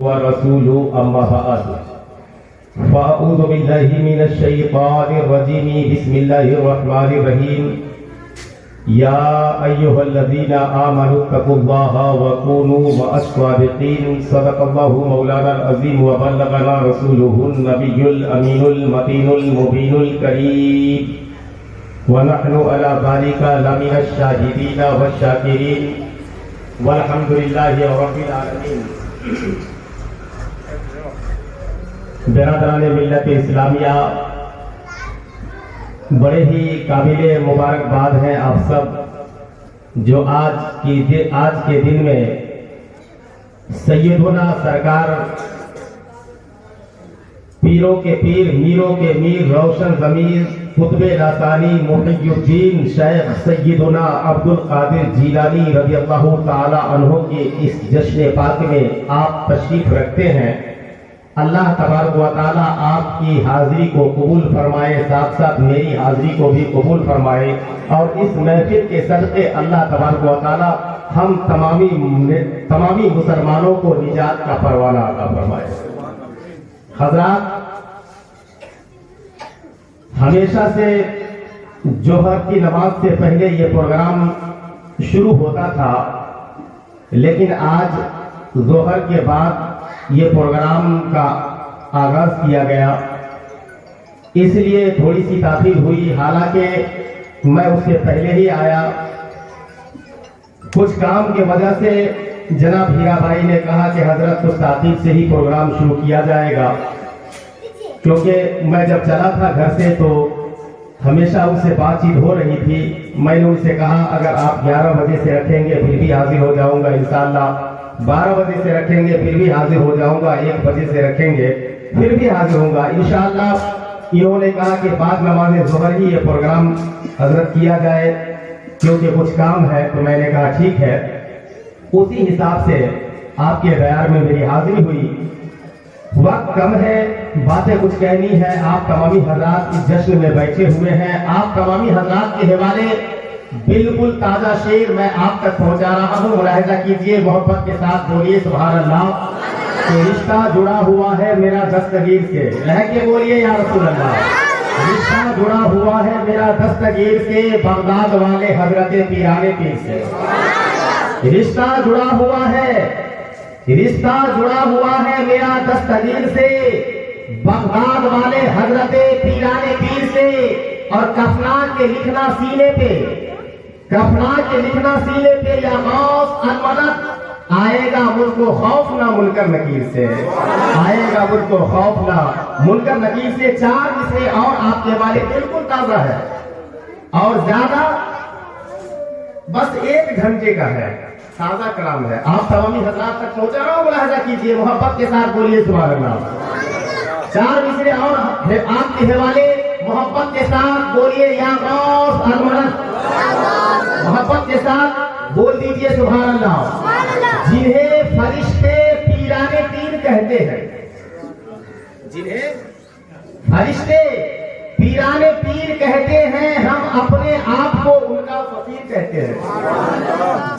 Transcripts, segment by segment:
ورسوله أما بعد فأعوذ بالله من الشيطان الرجيم بسم الله الرحمن الرحيم يا أيها الذين آمنوا اتقوا الله وكونوا مع الصادقين صدق الله مولانا العظيم وبلغنا رسوله النبي الأمين المتين المبين الكريم ونحن على ذلك لمن الشاهدين والشاكرين والحمد لله رب العالمين. برادران ملت اسلامیہ، بڑے ہی قابل مبارکباد ہیں آپ سب جو آج کے دن میں سیدنا سرکار پیروں کے پیر میروں کے میر روشن ضمیر قطب لاسانی محی الدین شیخ سیدنا عبد القادر جیلانی رضی اللہ تعالی عنہ کے اس جشن پاک میں آپ تشریف رکھتے ہیں. اللہ تبارک و تعالی آپ کی حاضری کو قبول فرمائے، ساتھ ساتھ میری حاضری کو بھی قبول فرمائے، اور اس محفل کے صدقے اللہ تبارک و تعالی ہم تمامی مسلمانوں کو نجات کا پروانہ عطا فرمائے. حضرات، ہمیشہ سے جوہر کی نماز سے پہلے یہ پروگرام شروع ہوتا تھا، لیکن آج ظہر کے بعد یہ پروگرام کا آغاز کیا گیا، اس لیے تھوڑی سی تاخیر ہوئی. حالانکہ میں اس سے پہلے ہی آیا، کچھ کام کی وجہ سے جناب ہیرا بھائی نے کہا کہ حضرت کچھ تاخیر سے ہی پروگرام شروع کیا جائے گا، کیونکہ میں جب چلا تھا گھر سے تو ہمیشہ ان سے بات چیت ہو رہی تھی. میں نے ان سے کہا اگر آپ 11 بجے سے رکھیں گے پھر بھی حاضر ہو جاؤں گا انشاءاللہ، 12 بجے سے رکھیں گے پھر بھی حاضر ہو جاؤں گا، 1 بجے سے رکھیں گے پھر بھی حاضر ہوں گا انشاءاللہ. انہوں نے کہا کہ بعد نماز ظہر ہی یہ پروگرام حضرت کیا جائے کیونکہ کچھ کام ہے، تو میں نے کہا ٹھیک ہے. اسی حساب سے آپ کے غیار میں میری حاضری ہوئی. وقت کم ہے، باتیں کچھ کہنی ہے. آپ تمامی حضرات اس جشن میں بیٹھے ہوئے ہیں. آپ تمامی حضرات کے حوالے بالکل تازہ شعر میں آپ تک پہنچا رہا ہوں، ملاحظہ کیجئے، محبت کے ساتھ بولیے سبحان اللہ. کہ رشتہ جڑا ہوا ہے میرا دستگیر سے، رہ کے بولیے یا رسول اللہ. رشتہ جڑا ہوا ہے میرا دستگیر سے، بغداد والے حضرت پیرانے پیر سے. رشتہ جڑا ہوا ہے، رشتہ جڑا ہوا ہے میرا دستگیر سے، بغداد والے حضرت پیرانے پیر سے. اور کفنا کے لکھنا سینے پہ، کفنا کے لکھنا سینے پہ، یا غوث المدد آئے گا ملک و خوف نہ منکر نکیر سے، آئے گا ملک و خوف نہ منکر نکیر سے. 4 مصرے اور آپ کے والے بالکل تازہ ہے اور زیادہ بس 1 گھنٹے کا ہے، تازہ کلام ہے. آپ تمامی حضرات تک پہنچا رہا ہوں، ملاحظہ کیجئے، محبت کے ساتھ بولیے سبحان اللہ. 4 مصرے اور آپ کے حوالے محبت کے ساتھ بولیے یا غوث المدد، محبت کے ساتھ بول دیجئے سبحان اللہ. جنہیں فرشتے پیرانے پیر کہتے ہیں، جنہیں فرشتے پیرانے پیر کہتے ہیں، ہم اپنے آپ کو ان کا فقیر کہتے ہیں.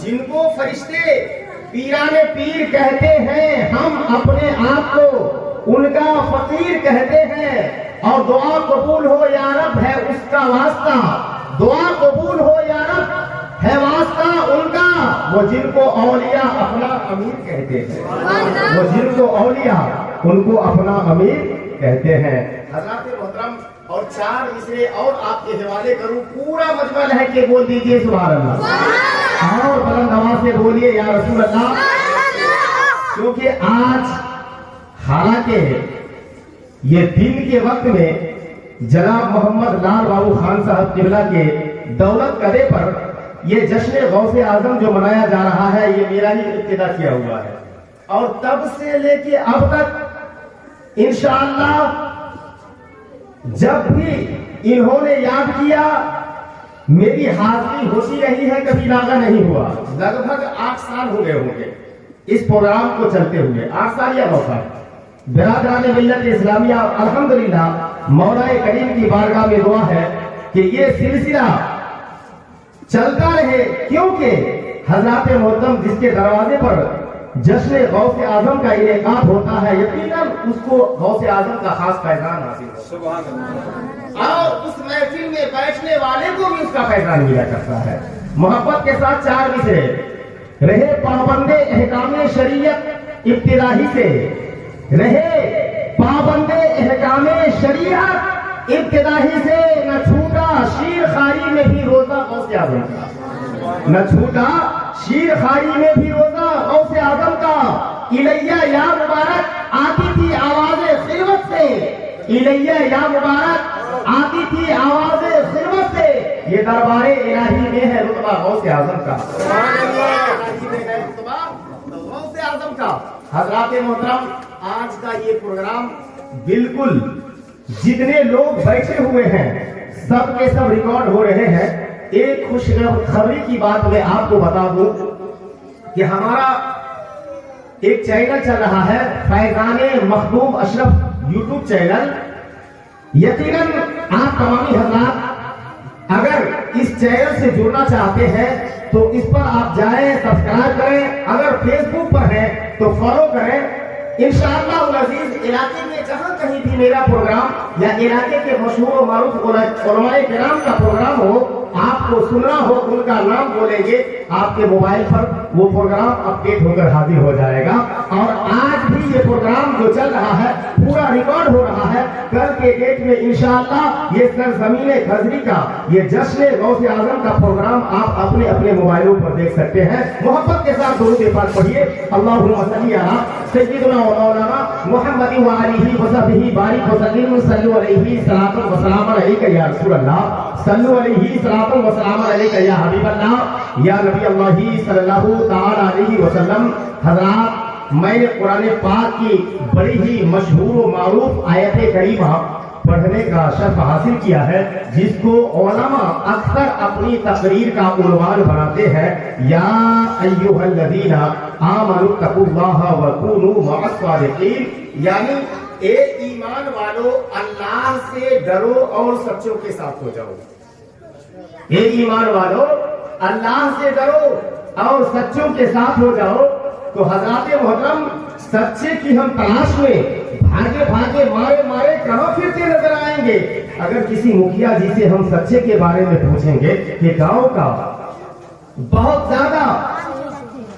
جن کو فرشتے پیرانے پیر کہتے ہیں، ہم اپنے آپ کو ان کا فقیر کہتے ہیں. اور دعا قبول ہو یا رب ہے اس کا واسطہ، دعا قبول ہو یا رب ہے واسطہ ان کا، وہ جن کو اولیاء اپنا امیر کہتے ہیں، وہ جن کو اولیاء ان کو اپنا امیر کہتے ہیں. حضرات محترم، اور 4 مصرے اور آپ کے حوالے کروں، پورا مجمع ہے کہ بول دیجئے سبحان اللہ، اور بلند آواز سے بولیے یا رسول اللہ. کیونکہ آج حالانکہ یہ دن کے وقت میں جناب محمد لال بابو خان صاحب قبلہ کے دولت کدے پر یہ جشن غوث اعظم جو منایا جا رہا ہے، یہ میرا ہی ابتدا کیا ہوا ہے، اور تب سے لے کے اب تک انشاءاللہ جب بھی انہوں نے یاد کیا میری حاضری ہوتی رہی ہے، کبھی ناغہ نہیں ہوا. لگ بھگ 8 سال ہو گئے ہوں گے اس پروگرام کو چلتے ہوئے، 8 سال یا 9 سال. برادران ملت اسلامیہ، الحمدللہ مولا کریم کی بارگاہ میں دعا ہے کہ یہ سلسلہ چلتا رہے، کیونکہ حضرات محترم جس کے دروازے پر जश्न गौसे आजम का इनेकाद होता है, यकीनन उसको गौसे आजम का खास फैजान हासिल होता है और उस महफिल में बैठने वाले को भी उसका फैजान मिला करता है। मोहब्बत के साथ चार मिसरे रहे पाबंदे अहकामे शरीयत इब्तिदाही से, रहे पाबंदे अहकामे शरीयत इब्तिदाही से, न छूटा शीर खारी में भी रोजा गौसे आजम का, न छूटा शीर खारी में भी रोजा गौसे आजम का। इलैया या मुबारक आती थी आवाज़े खिलवत से, इलैया या मुबारक आती थी आवाज़े खिलवत से, ये दरबारे इलाही में है रुतबा गौसे आजम का, गौसे आजम का। हजरात मोहतरम, आज का ये प्रोग्राम बिल्कुल जितने लोग बैठे हुए हैं सब के सब रिकॉर्ड हो रहे हैं। एक खुशखबरी की बात मैं आपको बता दूं कि हमारा एक चैनल चल रहा है फैजाने महबूब अशरफ यूट्यूब चैनल। यकीनन आप तमामी हजरात अगर इस चैनल से जुड़ना चाहते हैं तो इस पर आप जाएं, सब्सक्राइब करें। अगर फेसबुक पर है तो फॉलो करें। इंशाअल्लाह अज़ीज इलाके में जहां कहीं भी मेरा प्रोग्राम या इलाके के मशहूर और मारूफ उलमाए किराम का प्रोग्राम हो, आपको सुनना हो, उनका नाम बोलेंगे, आपके मोबाइल पर वो प्रोग्राम अपडेट होकर हाजिर हो जाएगा। और आज भी ये प्रोग्राम जो चल रहा है पूरा रिकॉर्ड हो रहा है। कल के डेट में इंशाअल्लाह ये सरजमीन खजरी का ये जश्न गौसे आजम का प्रोग्राम आप अपने अपने मोबाइलों पर देख सकते हैं। मोहब्बत के साथ दुरूद पाक पढ़िए। अल्लाहुम्मा सल्ली अला सय्यिदना व मौलाना मुहम्मद व आलिहि व सहबिहि बारिक व सल्लिम सल्लु अलैहि सलातु व सलाम अलैका या रसूल अल्लाह सल्लु अलैहि सलातु व सलाम अलैका या हबीब अल्लाह या नबी अल्लाह सल्लल्लाहु तआला अलैहि वसल्लम। हजरात, मैंने कुरान पाक की बड़ी ही मशहूर व मारूफ आयत करीमा पढ़ने का शर्फ हासिल किया है, जिसको उलमा अक्सर अपनी तकरीर का उन्वान बनाते हैं, या अय्युहल्लज़ीना आमनु तक़ुल्लाह व कूनू मअस सादिक़ीन। यानी ए ईमान वालों, अल्लाह से डरो और सच्चों के साथ हो जाओ। ए ईमान वालों, अल्लाह से डरो और सच्चों के साथ हो जाओ। तो हज़रात मोहतरम, सच्चे की हम तलाश में भागे भागे मारे मारे कहां फिरते नजर आएंगे। अगर किसी मुखिया जी से हम सच्चे के बारे में पूछेंगे कि गांव का बहुत ज्यादा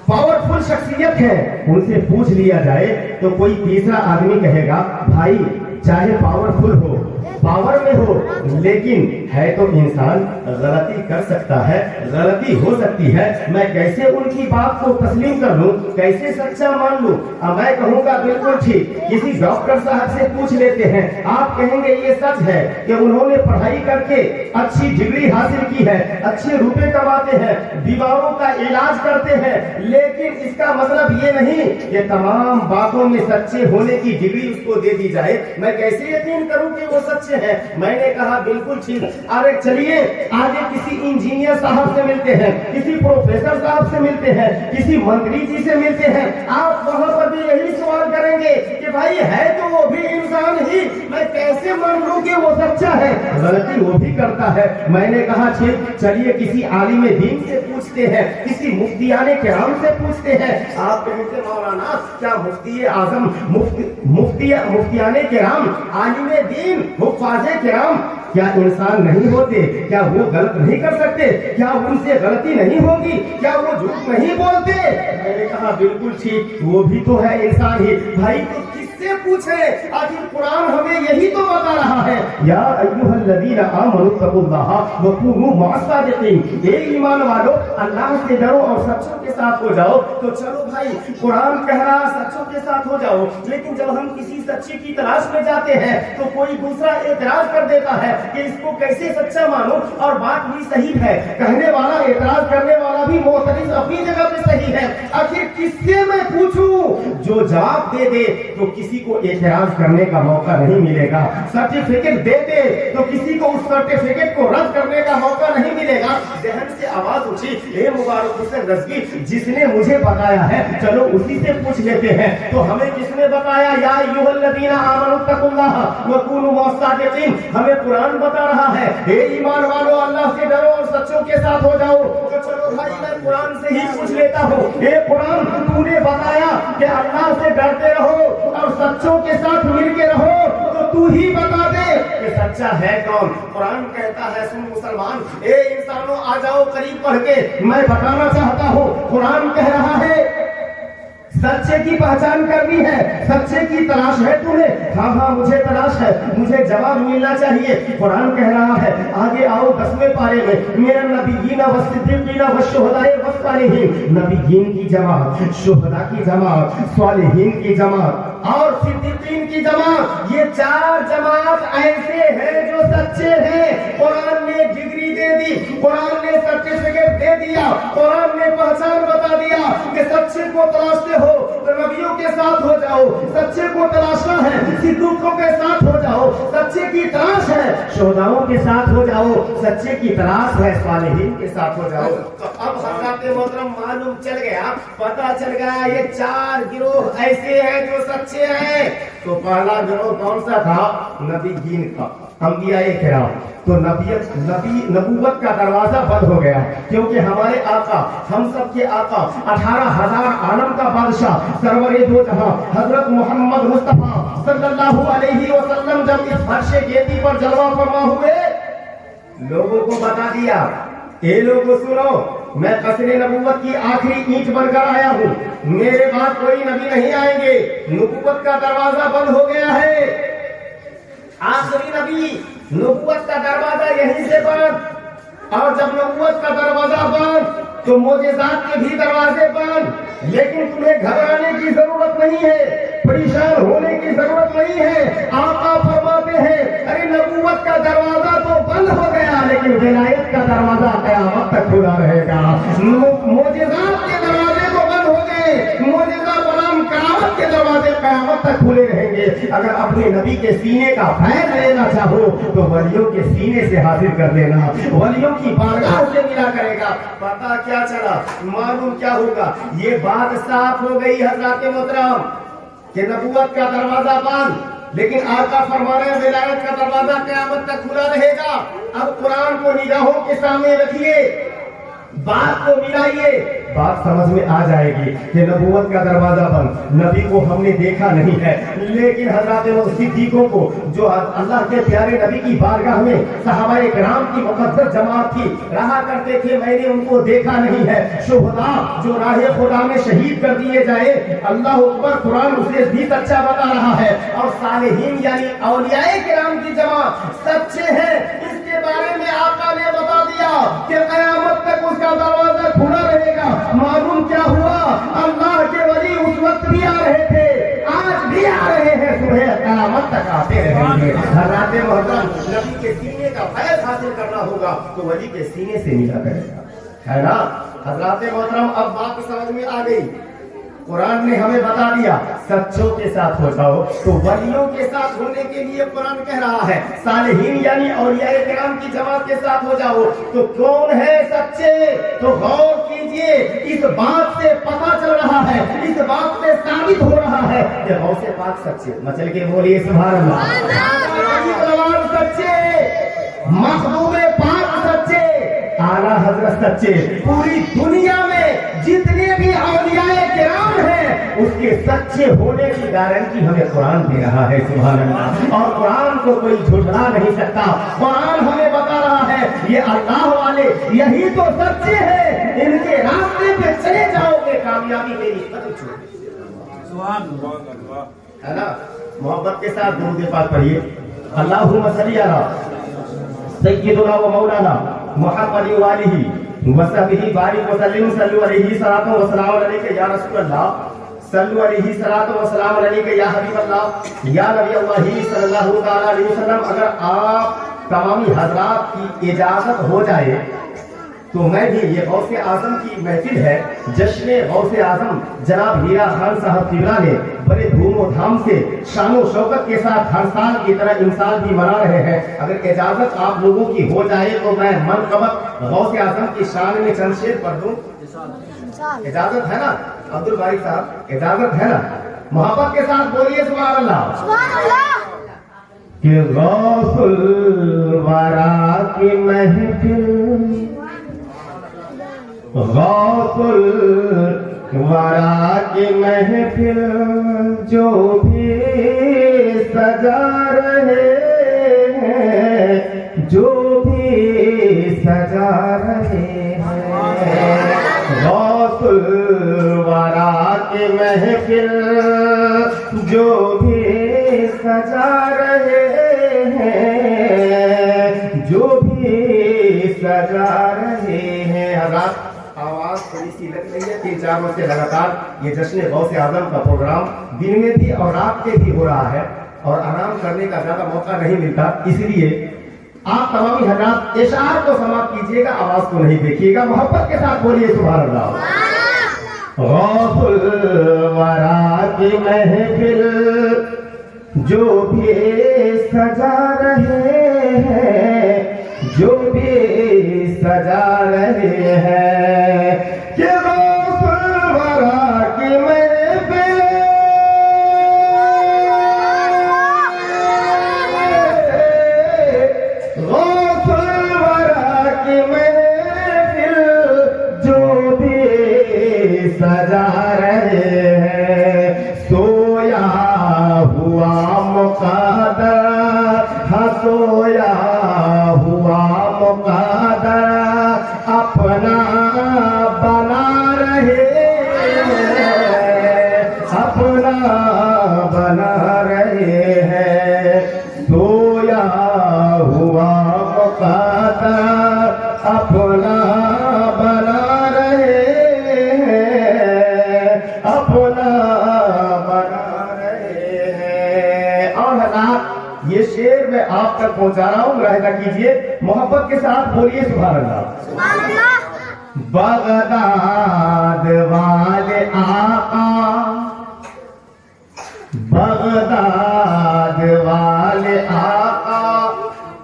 पावरफुल शख्सियत है, उनसे पूछ लिया जाए तो कोई तीसरा आदमी कहेगा भाई चाहे पावरफुल हो, पावर में हो, लेकिन है तो इंसान, गलती कर सकता है, गलती हो सकती है। मैं कैसे उनकी बात को तस्लीम कर लूं, कैसे सच्चा मान लूं? अब मैं कहूंगा बिल्कुल ठीक। किसी डॉक्टर साहब से पूछ लेते हैं, आप कहेंगे ये सच है कि उन्होंने पढ़ाई करके अच्छी डिग्री हासिल की है, अच्छे रुपए कमाते हैं, बीमारों का इलाज करते हैं, लेकिन इसका मतलब ये नहीं कि तमाम बातों में सच्चे होने की डिग्री उसको दे दी जाए। मैं कैसे यकीन करूं कि वो सच्चे हैं? मैंने कहा बिल्कुल ठीक। अरे चलिए आगे किसी इंजीनियर साहब से मिलते हैं, किसी प्रोफेसर साहब से मिलते हैं, किसी मंत्री जी से मिलते हैं, आप वहां पर भी यही सवाल करेंगे कि भाई है तो वो भी इंसान ही, मैं कैसे मान लूं कि वो सच्चा है? गलती वो भी करता है। मैंने कहा ठीक, चलिए किसी आलिम दीन से पूछते हैं, किसी मुफ्तियाने किराम से पूछते हैं। आप कहेंगे मौलाना क्या मुफ्ती आजम, मुफ्तियाने किराम, आलिम दीन, हुफ़ाज़े किराम क्या इंसान नहीं होते? क्या वो गलत नहीं कर सकते? क्या उनसे गलती नहीं होगी? क्या वो झूठ नहीं बोलते? मैंने कहा बिल्कुल ठीक, वो भी तो है इंसान ही। भाई तो किससे पूछे? आखिर कुरान हमें यही तो बता रहा है, या अय्युहल्लज़ीना आमनु तक़ुल्लाह व कूनू मअस सादिक़ीन। ए ईमान वालों, अल्लाह से डरो और सच्चों के साथ हो जाओ। तो चलो भाई, कुरान कह रहा सच्चों के साथ हो जाओ, लेकिन जब हम किसी सच्चे की तलाश में जाते हैं तो कोई दूसरा एतराज कर देता है कि इसको कैसे सच्चा मानो। और बात भी सही है, कहने वाला, एतराज करने वाला भी मोहतरिम अपनी जगह पे सही है। आखिर किससे मैं पूछूं? जो जवाब दे दे तो किसी को एतराज करने का मौका नहीं मिलेगा। सर्टिफिकेट दे दे तो किसी को उस सर्टिफिकेट को रद्द करने का मौका नहीं मिलेगा। जहन से आवाज उठी, ए मुबारक हुसैन रज़वी, जिसने मुझे बताया है चलो उसी से पूछ लेते हैं। तो हमें किसने बताया? या अय्युहल्लज़ीना आमनु तक़ुल्लाह व कूनू मअस सादिक़ीन। हमें कुरान बता रहा है, हे ईमान वालों, अल्लाह से डरो और सच्चों के साथ हो जाओ। तो चलो भाई, मैं कुरान से ही पूछ लेता हूँ, ए कुरान, तूने बताया कि अल्लाह से डरते रहो और सच्चों के साथ मिलके रहो, तो तू ही बता दे कि सच्चा है कौन। कुरान कहता है, सुन मुसलमान, ए इंसानों आ जाओ करीब पढ़ के, मैं बताना चाहता हूँ। कुरान कह रहा है सच्चे की पहचान करनी है, सच्चे की तलाश है तुम्हें। हाँ हाँ मुझे तलाश है, मुझे जवाब मिलना चाहिए। कुरान कह रहा है, आगे आओ 10वें पारे में, मेरा नबीयीन व सिद्दीकीन व शुहदाए व सालिहीन, नबीयीन की जमात, शुहदा की जमात, सालिहीन की जमात और सिद्दीकीन की जमात, ये 4 जमात ऐसे हैं जो सच्चे हैं। कुरान ने डिग्री दे दी, कुरान ने सर्टिफिकेट दे दिया, कुरान ने पहचान बता दिया कि सच्चे को तलाशते हो तो नबियों के साथ हो जाओ, सच्चे को तलाशना है सिद्दीकों के साथ हो जाओ, सच्चे की तलाश है शुहदाओं के साथ हो जाओ, सच्चे की तलाश है सालिहीन के साथ हो जाओ। तो अब हज़रत मोहतरम मालूम चल गया, पता चल गया ये 4 गिरोह ऐसे हैं जो सच्चे हैं। तो पहला गिरोह कौन सा था? नबीयीन का, अंबियाए किराम। तो नबूवत का दरवाजा बंद हो गया, क्योंकि हमारे आका, हम सब के आका, 18,000 आलम का बादशाह, सरवरे दो जहां हजरत मोहम्मद मुस्तफा सल्लल्लाहु अलैहि वसल्लम जब इस फर्शे गेदी पर जलवा फरमा हुए, लोगों को बता दिया, ए लोगों सुनो, मैं कसरे नबूवत की आखिरी ईंट बनकर आया हूँ, मेरे बाद कोई नबी नहीं आएंगे, नबूवत का दरवाजा बंद हो गया है, आखिरी नबी, नबूवत का दरवाजा यहीं से बंद। और जब नबूवत का दरवाजा बंद तो मोजेज़ात के भी दरवाजे बंद। लेकिन तुम्हें घबराने की जरूरत नहीं है, परेशान होने की जरूरत नहीं है। आका फरमाते हैं, अरे नबूवत का दरवाजा तो बंद हो गया, लेकिन विलायत का दरवाजा क़यामत तक खुला रहेगा। मोजेज़ात के दरवाजे तो बंद हो गए, मोजेज़ा बराम करामत के दरवाजे क़यामत तक खुले रहेंगे। अगर अपने नबी के सीने का फैज़ लेना चाहो तो वलियों के सीने से हासिल कर लेना, वलियों की बारगाह से मिला करेगा। पता क्या चला, मालूम क्या होगा, ये बात साफ हो गई हज़रत मोहतरम कि नबूवत का दरवाजा बंद, लेकिन आका फरमा रहे हैं विलायत का दरवाजा क़यामत तक खुला रहेगा। अब कुरान को निगाहों के सामने रखिए, बात को मिलाइए, बात समझ में आ जाएगी कि नबूवत का दरवाजा बंद, नबी को हमने देखा नहीं है, लेकिन हज़रत सिद्दीकों को, जो अल्लाह के प्यारे नबी की बारगाह में सहाबाए किराम की मुक़द्दस जमात थी, रहा करते थे, मैंने उनको देखा नहीं है। शुहदा जो राहे खुदा में शहीद कर दिए जाए, अल्लाह अकबर, कुरान उसे भी सच्चा बता रहा है। और सालिहीन यानी औलियाए किराम की जमात सच्चे हैं, इसके बारे में आका ने बता दिया कि क़यामत तक उसका दरवाजा खुला रहेगा। मालूम क्या हुआ, अल्लाह के वली उस वक्त भी आ रहे थे, आज भी आ रहे हैं, सुबह क़यामत तक आते रहेंगे। हज़रत मोहतरम, नबी के सीने का फैज़ हासिल करना होगा तो वली के सीने से मिला करेगा, है ना। हज़रत मोहतरम, अब बात समझ में आ गई। कुरान ने हमें बता दिया सच्चों के साथ हो जाओ, तो वलियों के साथ होने के लिए कुरान कह रहा है सालिहीन यानी औलियाए किराम की जमात के साथ हो जाओ। तो कौन है सच्चे? तो गौर कीजिए, इस बात से पता चल रहा है, इस बात से साबित हो रहा है कि गौसे पाक सच्चे, मचल के बोलिए सुभान अल्लाह, सच्चे, महबूबे पाक सच्चे, आला हजरत सच्चे। पूरी दुनिया में जितने भी औलियाए किराम हैं, उसके सच्चे होने की गारंटी हमें कुरान दे रहा है, सुभान अल्लाह। और कुरान को कोई झुठला नहीं सकता। कुरान हमें बता रहा है ये अल्लाह वाले यही तो सच्चे हैं, इनके रास्ते पे चले जाओगे, कामयाबी मेरी कदम छूटे, सुभान अल्लाह, है ना। मोहब्बत के साथ दुरूद पाक पढ़िए, अल्लाहुम्मा सल्ली अला सय्यिदुना व मौलाना मुहम्मद व आलिहि व सहबिहि बारिक व सल्लिम, सल्लु अलैहि सलातो व सलाम अलैका या रसूल अल्लाह, सल्लु अलैहि सलातो व सलाम अलैका या हबीब अल्लाह, या नबी अल्लाह सल्लल्लाहु तआला अलैहि वसल्लम। अगर आप तमामी हजरात की इजाजत हो जाए तो मैं भी, ये गौसे आजम की महफिल है, जश्न गौसे आजम जनाब हीरा खान साहब किबला ने बड़े धूम धाम से शान व शौकत के साथ हर साल की तरह इंसान भी मना रहे हैं। अगर इजाजत आप लोगों की हो जाए तो मैं मनकबत गौसे आजम की शान में चंद शेर पढ़ दूं, इजाजत है ना अब्दुल बारी साहब, इजाजत है ना? मोहब्बत के साथ बोलिए सुभान अल्लाह, सुभान अल्लाह। कि गौसुल वरा की महफिल غوث الورا کی محفل جو بھی سجا رہے ہیں، جو بھی سجا رہے ہیں، غوث الورا کی محفل جو بھی سجا رہے ہیں، جو بھی سجا رہے ہیں۔ حضرات آواز تھوڑی سی لگ رہی ہے، 3-4 روز سے لگاتار یہ جشن غوث اعظم کا پروگرام دن میں بھی اور رات کے بھی ہو رہا ہے، اور آرام کرنے کا زیادہ موقع نہیں ملتا، اس لیے آپ تمامی حضرات اشعار کو سماعت کیجیے گا، آواز کو نہیں دیکھیے گا، محبت کے ساتھ بولیے سبحان اللہ۔ غوث الورا کی محفل جو بھی سجا رہے ہیں، جو بھی سجا رہے ہیں، کہ غوث الورا کی محفل غوث الورا کی محفل جو بھی سجا رہے ہیں، سویا ہوا مقدر، ہاں سویا ہوا مقدر اپنا بنا رہے ہیں، اپنا بنا رہے ہیں، سویا ہوا مقدر اپنا بنا رہے ہیں، اپنا بنا رہے ہیں۔ اور حضرات یہ شعر میں آپ تک پہنچا رہا ہوں، ملاحظہ کیجئے، محبت کے ساتھ بولیے سبحان اللہ۔ بغداد والے آقا، بغداد والے آقا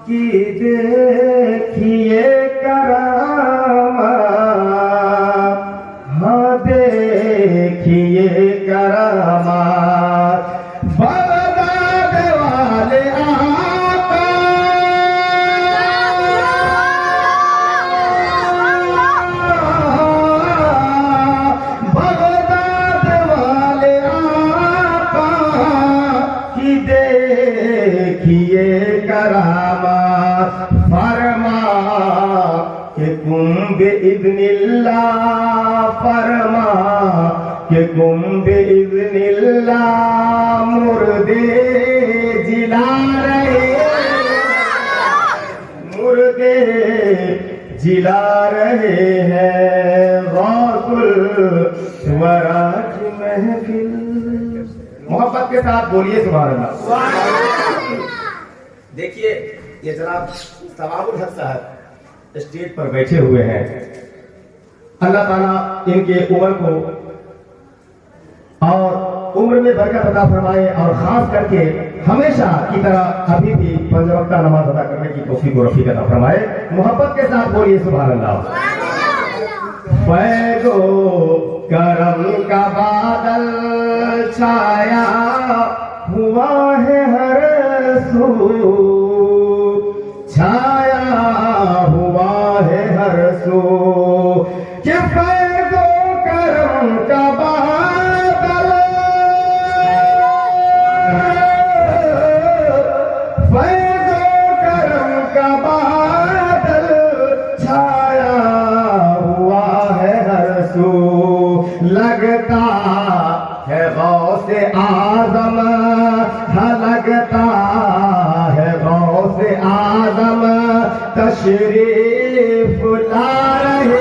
کی دیکھیے کرامات، ہاں دیکھیے کرامات، بغداد والے آقا، بغداد والے آقا کی دیکھیے کرامات، فرما کہ تم بِإِذْنِ اللہ، فرما کہ تم بِإِذْنِ اللہ مردے جلا رہے، مردے جلا رہے ہیں، غوث الورا کی محفل۔ محبت کے ساتھ بولیے سبحان اللہ۔ دیکھیے یہ جناب ثواب الحق صاحب اسٹیج پر بیٹھے ہوئے ہیں، اللہ تعالیٰ ان کے عمر کو اور عمر میں برکت عطا فرمائے، اور خاص کر کے ہمیشہ کی طرح ابھی بھی 5 وقتہ نماز ادا کرنے کی توفیق و رفیق عطا فرمائے۔ محبت کے ساتھ بولیے سبحان اللہ۔ فیض و کرم کا بادل چھایا ہوا ہے ہر سو، چھایا ہوا ہے ہر سو، کہ فیض و کرم کا بادل، فیض و کرم کا بادل چھایا ہوا ہے ہر سو، لگتا ہے غوث اعظم، ہاں لگتا ہے غوث اعظم تشریف لا رہے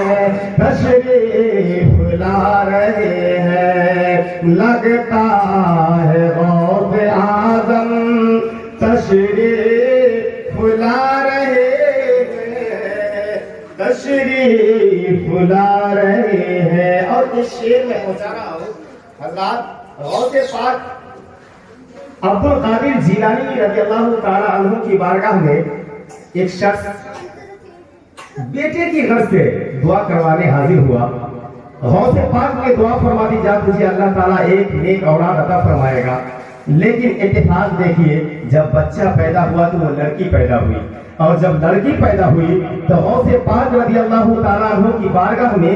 ہیں، تشریف لا رہے ہیں، لگتا ہے غوث اعظم تشریف لا رہے ہیں، تشریف لا رہے ہیں۔ اور اس شعر میں پہنچا رہا ہوں حضرات، غوث پاک عبد القادر جیلانی رضی اللہ تعالی عنہ کی بارگاہ میں ایک شخص بیٹے کی غرض سے دعا کروانے حاضر ہوا۔ غوث پاک نے دعا فرما دی، جب تجھے اللہ تعالیٰ ایک نیک اولاد عطا فرمائے گا، لیکن اتفاق دیکھیے جب بچہ پیدا ہوا تو وہ لڑکی پیدا ہوئی۔ اور جب لڑکی پیدا ہوئی تو غوث پاک رضی اللہ تعالیٰ عنہ کی بارگاہ میں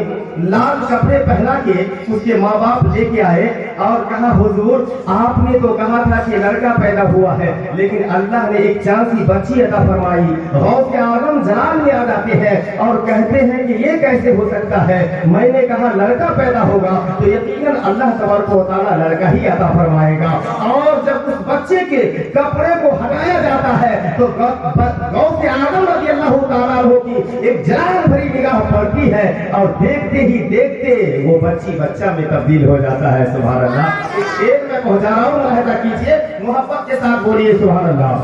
لال کپڑے پہنا کے اس کے ماں باپ لے کے آئے اور کہا حضور آپ نے تو کہا تھا کہ لڑکا پیدا ہوا ہے، لیکن اللہ نے ایک چاند سی بچی عطا فرمائی۔ غوث اعظم جلال میں آ جاتے ہیں اور کہتے ہیں کہ یہ کیسے ہو سکتا ہے، میں نے کہا لڑکا پیدا ہوگا تو یقیناً اللہ تبارک و تعالیٰ لڑکا ہی عطا فرمائے گا۔ اور جب اس بچے کے کپڑے کو ہٹایا جاتا ہے تو غوث اعظم رضی اللہ تعالیٰ عنہ کی ایک جلال بھری نگاہ پڑتی ہے اور دیکھتے ہی دیکھتے وہ بچہ میں تبدیل ہو جاتا ہے۔ سبحان اللہ۔ اس شعر میں پہنچا رہا ہوں، ملاحظہ کیجئے، محبت کے ساتھ بولیے سبحان اللہ۔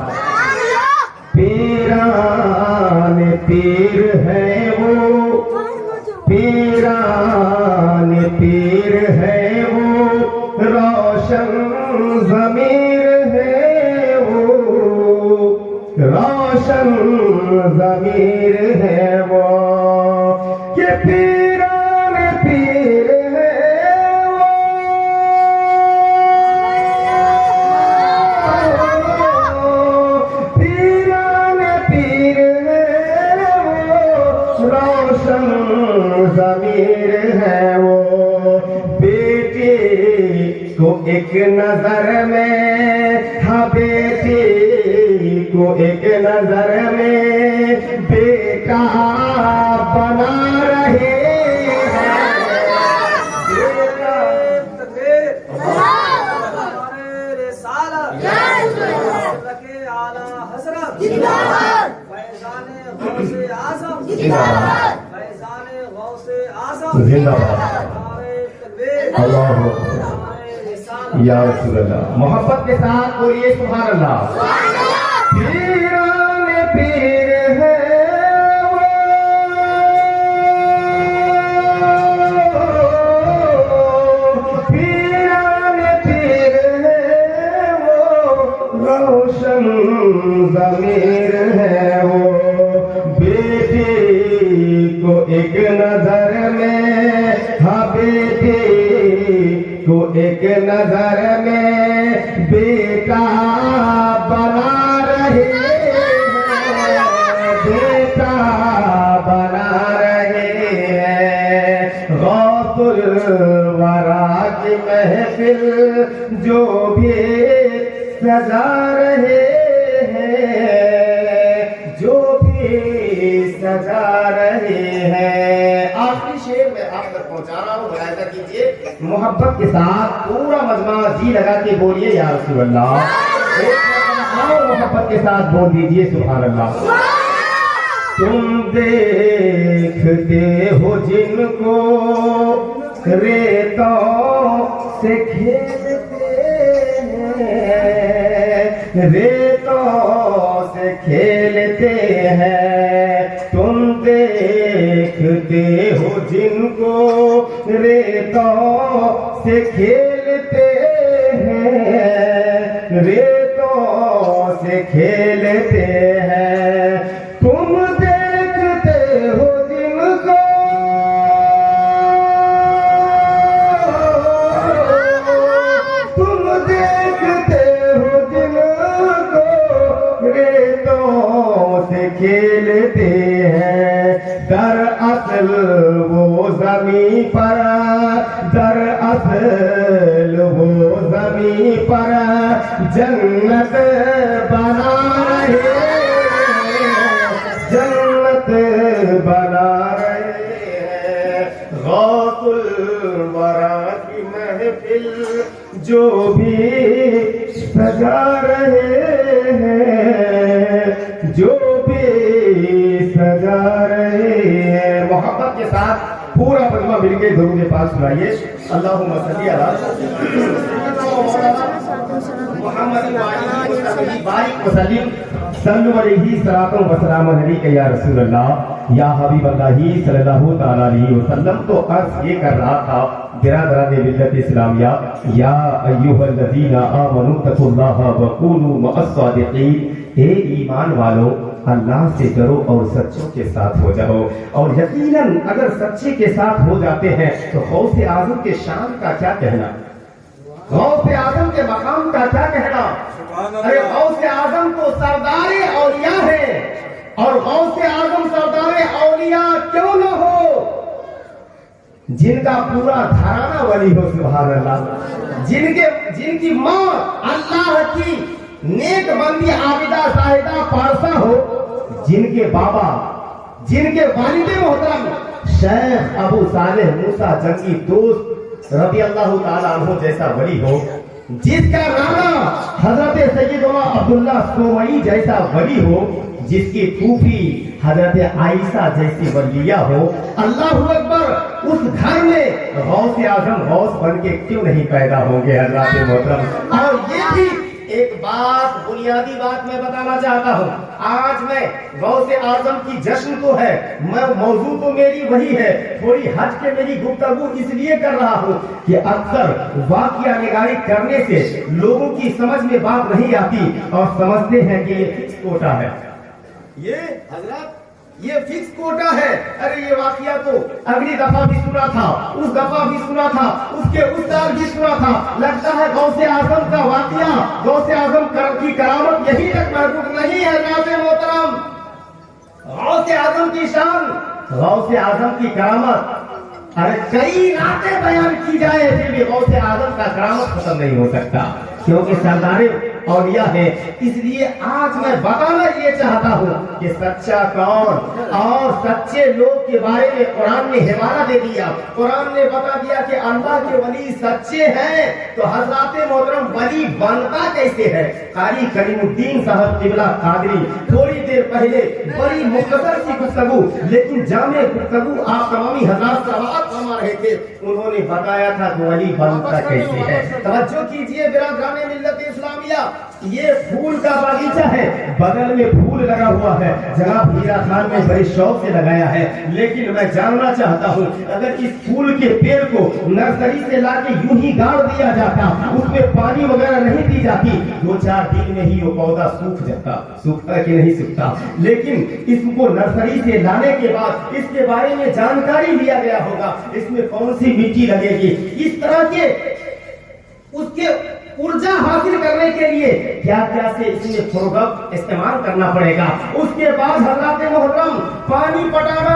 پیران پیر ہے وہ، پیران پیر ہے وہ، روشن ضمیر ہے وہ، روشن ضمیر ہے وہ، کہ پیران پیر ہے وہ، پیران پیر ہے وہ، روشن ضمیر ہے وہ، بیٹی کو ایک نظر میں، ہاں بیٹی کو ایک نظر میں بیٹا بنا رہے ہیں۔ زندہ باد، اللہ یا رسول اللہ۔ محبت کے ساتھ بولیے سبحان اللہ۔ پیران پیر ہے وہ، پیران پیر ہے وہ، روشن ضمیر ہے وہ، بیٹی کو ایک نظر میں، ہاں بیٹی کو ایک نظر میں بیٹا بنا رہے ہیں، بیٹا بنا رہے ہیں۔ غوث الورا کی محفل جو بھی سجا رہے ہیں، جو بھی سجا رہے ہیں۔ آخری شعر میں آپ تک پہنچا رہا ہوں، ملاحظہ کیجیے، محبت کے ساتھ پورا مجمع جی لگا کے بولیے یا رسول اللہ۔ محبت کے ساتھ بول دیجیے سبحان اللہ۔ تم دیکھتے ہو جن کو ریتوں سے کھیلتے ہیں، ریتوں سے کھیلتے ہیں، تم دیکھتے ہو جن کو ریتوں سے کھیلتے ہیں، ریتوں سے کھیلتے ہیں، تم دیکھتے ہو جن کو تم دیکھتے ہو جن کو ریتوں سے کھیلتے ہیں، دراصل وہ زمین پر، دراصل وہ زمین پر جنت بنا رہے ہیں، جنت بنا رہے ہیں۔ غوث الورا کی محفل جو بھی سجا رہے ہیں، جو بھی سجا رہے ہیں۔ محبت کے ساتھ پورا مجمع مل کے درود پاک سنائیے، اللہم صلی علی محمد بارک وسلم، صلو علیہ صلاۃ و سلام علیک یا رسول اللہ یا حبیب اللہ صلی اللہ تعالی علیہ وسلم۔ تو عرض یہ کر رہا تھا برادران ملت اسلامیہ، یا ایھا الذین آمنوا اتقوا اللہ وکونوا مع الصادقین، اے ایمان والو اللہ سے ڈرو اور سچوں کے ساتھ ہو جاؤ۔ اور یقیناً اگر سچے کے ساتھ ہو جاتے ہیں تو غوث اعظم کے شان کا کیا کہنا، غوث اعظم کے مقام کا کیا کہنا۔ ارے غوث اعظم تو سردار اولیاء ہے، اور غوث आजम सरदार औलिया क्यों न हो, जिनका पूरा घराना वली हो, सुभान अल्लाह, जिनकी माँ अल्लाह की नेक बंदी आबिदा साहिदा पारसा हो, जिनके बाबा, जिनके वालिदे मोहतरम शेख अबू सालेह मूसा जंगी दोस्त रबी अल्लाह ताला अन्हु जैसा वली हो, जिसका नाना हजरत सैयदना अब्दुल्ला सोमई जैसा वली हो, जिसकी फूफी हजरत आयशा जैसी वलिया हो, अल्लाहु अकबर, उस घर में गौस आजम गौस बन के क्यों नहीं पैदा होंगे हजरत मोहतरम। और ये भी एक बात, बुनियादी बात मैं बताना चाहता हूँ। आज मैं गौसे आजम की जश्न तो है, मैं मौजू तो मेरी वही है, थोड़ी हट के मेरी गुफ्तगू इसलिए कर रहा हूँ कि अक्सर वाक़िया निगारी करने से लोगों की समझ में बात नहीं आती और समझते हैं कि ये फिक्स कोटा है, ये हजरत ये फिक्स कोटा है। अरे ये वाकया तो अगली दफा भी सुना था, उस दफा भी सुना था, उसके उस साल भी सुना था। लगता है गौसे आजम का वाकया, गौसे आजम की करामत यही तक महफूज नहीं है। नाज़े मोहतरम, गौसे आजम की शान, गौसे आजम की करामत, अरे कई रातें बयान की जाए फिर भी गौसे आजम का करामत खत्म नहीं हो सकता, क्योंकि सरदारे औलिया है। इसलिए आज मैं बताना ये चाहता हूँ कि सच्चा कौन और सच्चे लोग के बारे में कुरान ने हिवाला दे दिया। कुरान ने बता दिया कि अल्लाह के वली सच्चे हैं, तो हजरत मोहतरम वली बनता कैसे है। कारी करीमुद्दीन साहब किबला कादरी थोड़ी देर पहले बड़ी मुख्तसर सी गुफ्तगू लेकिन जामे गुफ्तगू आप तमामी हजरात सवाल फरमा रहे थे, उन्होंने बताया था कि वली बनता कैसे है। तवज्जो कीजिए बिरादराने मिल्लत इस्लामिया, ये फूल का बागीचा है, बगल में फूल लगा हुआ है, जनाब हीरा खान ने बड़े शौक से लगाया है। लेकिन मैं जानना चाहता हूँ, अगर इस फूल के पेड़ को नर्सरी से लाके यूं ही गाड़ दिया जाता, उसमें पानी वगैरह नहीं दी जाती, 2-4 दिन में ही वो पौधा सूख जाता। सूखता कि नहीं सूखता, लेकिन इसको नर्सरी से लाने के बाद इसके बारे में जानकारी लिया गया होगा, इसमें कौन सी मिट्टी लगेगी, इस तरह के उसके ऊर्जा हासिल करने के लिए क्या क्या से इसमें प्रोडक्ट इस्तेमाल करना पड़ेगा। उसके बाद हजरत मोहतरम पानी पटाना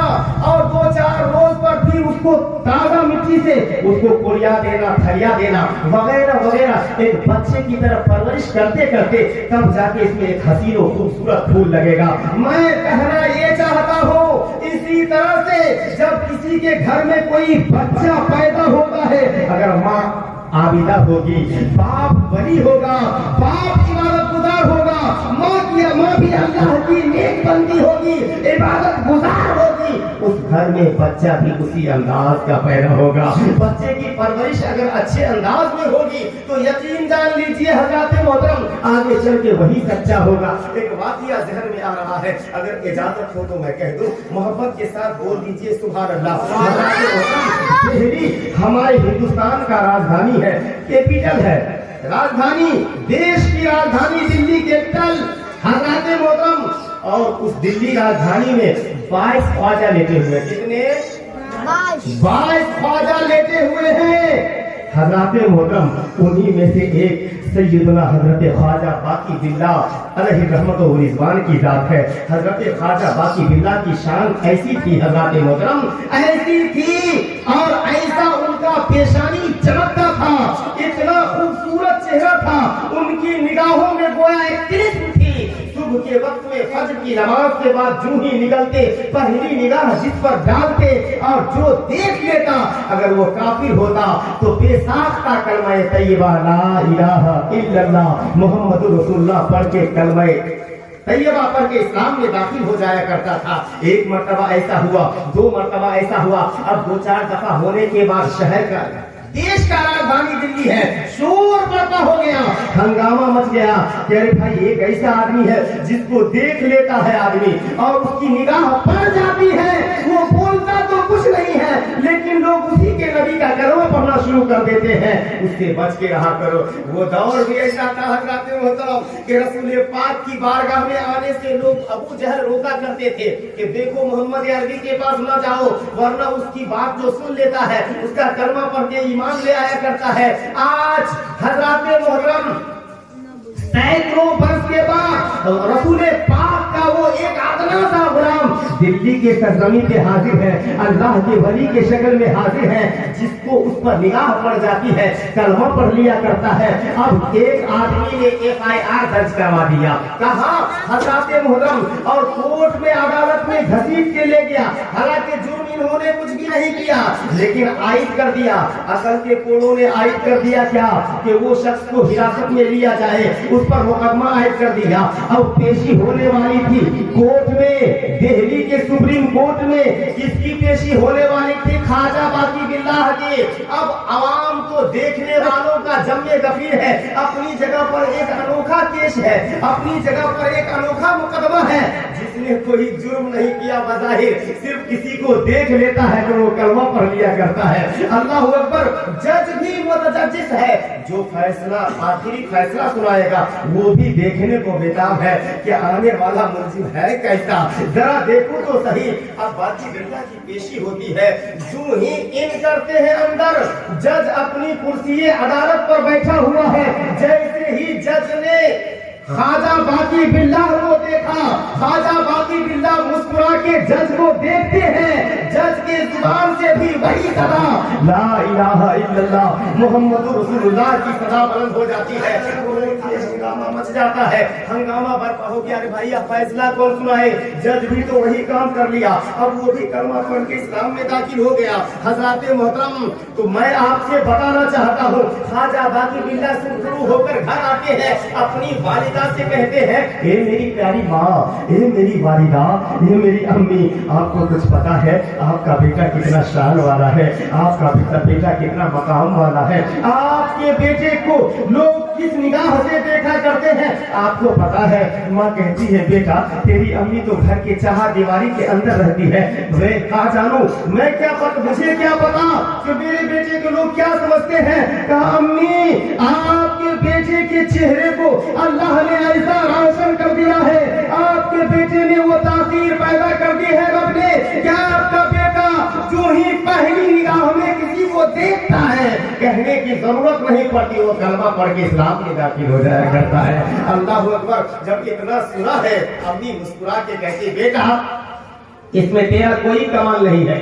और 2-4 रोज पर फिर उसको ताजा मिट्टी से उसको कोड़िया देना, थरिया देना वगैरह वगैरह, एक बच्चे की तरह परवरिश करते करते तब जाके इसमें एक हसीन और खूबसूरत फूल लगेगा। मैं कहना ये चाहता हूँ, इसी तरह से जब किसी के घर में कोई बच्चा पैदा होता है, अगर माँ आबिदा होगी, बाप वली होगा, बाप इबादत गुजार होगा, माँ भी अल्लाह की नेक बंदी होगी, इबादत गुजार होगी, उस घर में बच्चा भी उसी अंदाज का पैदा होगा। बच्चे की परवरिश अगर अच्छे अंदाज में होगी तो यकीन जान लीजिए हजरत मोहतरम आगे चल के वही सच्चा होगा। एक वाक़या जहन में आ रहा है, अगर इजाजत हो तो मैं कह दूं, मोहब्बत के साथ बोल दीजिए सुभान अल्लाह। दिल्ली हमारे हिंदुस्तान का राजधानी है, कैपिटल है, राजधानी, देश की राजधानी दिल्ली कैपिटल हजरत मोहतरम, और उस दिल्ली राजधानी में 22 ख्वाजा लेटे हुए, कितने 22 ख्वाजा लेटे हुए हैं हजरत मोहतरम। उन्हीं में से एक सैयदना हजरत ख्वाजा बाकी बिल्लाह अलैहि रहमत व रिज़वान की जात है। हजरत ख्वाजा बाकी बिल्लाह की शान ऐसी थी हजरत मोहतरम, ऐसी थी और ऐसा उनका पेशानी चमकता था, इतना खूबसूरत चेहरा था, उनकी निगाहों में गोया एक तिलिस्म थी। सुबह के वक्त में फज्र की नमाज के बाद जूं ही निकलते, पहली निगाह जिस पर डालते और जो देख लेता, अगर वो काफिर होता तो बेसाख्ता कलमा तैयबा ला इलाहा इल्लल्लाह मुहम्मदुर रसूलुल्लाह पढ़ के कलमा तैयबा पढ़ के इस्लाम में दाखिल हो जाया करता था। एक मर्तबा ऐसा हुआ, 2 मर्तबा ऐसा हुआ, अब 2-4 दफा होने के बाद शहर का, देश का राजधानी दिल्ली है, शोर बरपा हो गया, हंगामा मच गया कि अरे भाई एक ऐसा आदमी है जिसको देख लेता है आदमी और उसकी निगाह पड़ जाती है, वो बोलता तो कुछ नहीं है लेकिन लोग उसी के नबी का कलमा पढ़ना शुरू कर देते हैं, उससे बच के रहा करो। वो दौर भी ऐसा था हजरत मोहतरम कि रसूल पाक की बारगाह में आने से लोग अबू जहल रोका करते थे कि देखो मोहम्मद अरबी के पास न जाओ, वरना उसकी बात जो सुन लेता है उसका कलमा पढ़ के ईमान ले आया करता है। आज हजरत मोहतरम सैकड़ों वर्ष के बाद रसूल पाक का वो एक आदना दिल्ली के सरजमी पे हाजिर है, अल्लाह के वली के शक्ल में हाजिर है, जिसको उस पर निगाह पड़ जाती है कलमा पढ़ लिया करता है। अब एक आदमी ने FIR दर्ज करवा दिया, कहा हजरत मोहतरम, और कोर्ट में अदालत में घसीट के ले गया। हालांकि जुर्म इन्होंने कुछ भी नहीं किया, लेकिन आयद कर दिया, असल के कोड़ों ने आयद कर दिया क्या कि वो शख्स को हिरासत में लिया जाए, उस पर मुकदमा आयद कर दिया। अब पेशी होने वाली थी कोर्ट में, दिल्ली के सुप्रीम कोर्ट में किसकी पेशी होने वाली थी? ख्वाजा बाकी बिल्लाह की। अब आवाम को देखने वालों का जम्मे गफीर है, अपनी जगह पर एक अनोखा केस है, अपनी जगह पर एक अनोखा मुकदमा है, जिसने कोई जुर्म नहीं किया, बज़ाहिर सिर्फ किसी को देख लेता है तो वो कलमा पढ़ लिया करता है। अल्लाह अकबर। जज भी मुतजज्जिस है, जो फैसला आखिरी फैसला सुनाएगा वो भी देखने को बेताब है कि आने वाला मुल्जिम है कैसा, जरा देखो तो सही। अब बाकी बिल्ला की पेशी होती है, जो ही इन करते हैं अंदर, जज अपनी कुर्सी अदालत पर बैठा हुआ है, जैसे ही जज ने ख्वाजा बाकी बिल्लाह को देखा, ख्वाजा बाकी बिल्लाह मुस्कुरा के जज को देखते हैं, जज के जुबान से भी वही सदा ला इलाहा इल्लल्लाह मुहम्मदुर रसूलुल्लाह की सदा बुलंद हो जाती है। हंगामा मच जाता है, हंगामा बर्पा हो गया। अरे भाई अब फैसला कौन सुनाए? जज भी तो वही काम कर लिया, अब वो भी कलमा पढ़ के इस्लाम में दाखिल हो गया। हजरत मोहतरम, तो मैं आपसे बताना चाहता हूँ, ख्वाजा बाकी बिल्लाह शुरू होकर घर आते हैं, अपनी वालिदा से कहते हैं, ए मेरी प्यारी माँ, ए मेरी वालिदा, ए मेरी अम्मी, आपको कुछ पता है आपका बेटा कितना शान वाला है, आपका बेटा कितना मकाम वाला है, आपके बेटे को लोग किस निगाह से देखा करते हैं, आपको पता है? माँ कहती है, बेटा तेरी अम्मी तो घर के चार दीवारी के अंदर रहती है, मैं कहा जानू, मैं क्या पता, मुझे क्या पता कि मेरे बेटे को लोग क्या समझते हैं। कहा अम्मी, आपके बेटे के चेहरे को अल्लाह ने ऐसा रोशन कर दिया है, आपके बेटे ने वो तासीर पैदा कर दी है रब ने, क्या आपका बेटा जो ही पहली निगाह में किसी को देखता है, कहने की जरूरत नहीं पड़ती, वो कलमा पढ़ के इस्लाम में दाखिल हो जाया करता है। अल्लाह अकबर। जब इतना सुना है, अम्मी मुस्कुरा के कहती, बेटा इसमें तेरा कोई कमाल नहीं है,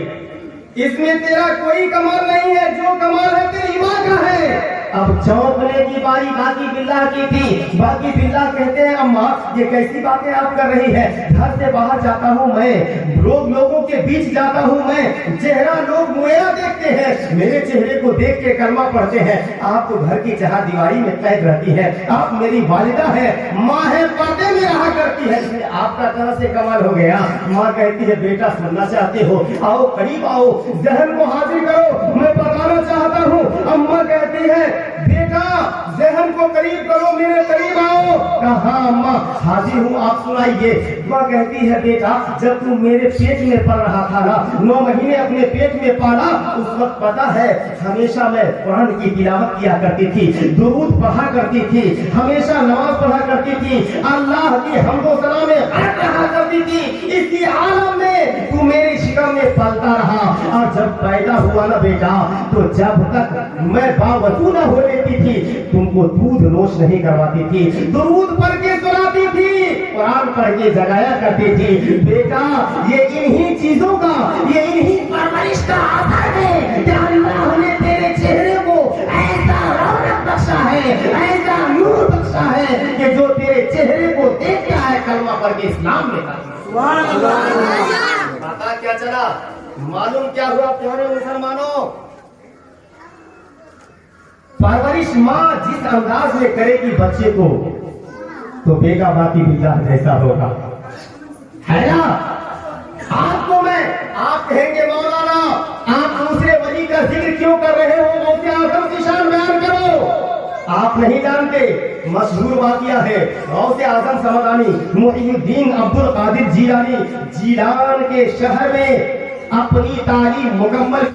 इसमें तेरा कोई कमाल नहीं है, जो कमाल है तेरी माँ का है। अब चौंकने की बारी बाकी बिल्लाह की थी। बाकी बिल्लाह कहते हैं, अम्मा ये कैसी बातें आप कर रही हैं? घर से बाहर जाता हूँ मैं, लोगों के बीच जाता हूँ मैं, चेहरा लोग मुया देखते हैं, मेरे चेहरे को देख के कलमा पढ़ते हैं। आप तो घर की चार दीवारी में कैद रहती है, आप मेरी वालिदा है, माँ है, पर्दे में रहा करती है, इसलिए आपका तरह से कमाल हो गया। माँ कहती है, बेटा सुनना चाहते हो? आओ करीब आओ, जहन को हाजिर करो, मैं बताना चाहता हूँ। अम्मा कहती है, बेटा जहन को करीब करो, मेरे करीब आओ। कहा अम्मा हाजिर हूँ, आप सुनाइए। माँ कहती है, बेटा जब तू मेरे पेट में पल रहा था ना, 9 महीने अपने पेट में पाला, उस वक्त पता है हमेशा मैं कुरान की तिलावत किया करती थी, दुरूद पढ़ा करती थी, हमेशा नमाज पढ़ा करती थी, अल्लाह की हम्दो सना में रहा करती थी। इसी आलम में तू मेरी शिकम में पलता रहा, और जब पैदा हुआ ना बेटा, तो जब तक मैं बावजूद न हो लेती थी, तुमको दूध नोश नहीं करवाती थी, दुरूद पढ़ के सुनाती थी, कुरान पढ़ के जगाया करती थी। बेटा ये इन्हीं चीजों का, ये इन्हीं परवरिश का असर है कि अल्लाह ने तेरे चेहरे को ऐसा रौनक बख्शा है, ऐसा नूर बख्शा है कि जो तेरे चेहरे को देखता है कलमा पढ़ के इस्लाम में पता क्या चला, मालूम क्या हुआ प्यारे मुसलमानों? परवरिश माँ जिस अंदाज में करेगी बच्चे को, तो बेटा बाकी बिल्लाह जैसा होगा, है ना? आपको आप कहेंगे मौलाना आप दूसरे वली का जिक्र क्यों कर रहे हो, गौसे आजम की शान बयान करो। आप नहीं जानते, मशहूर वाक़िया है, गौसे आजम समदानी मुहीउद्दीन अब्दुल कादिर जीलानी जीलान के शहर में अपनी तालीम मुकम्मल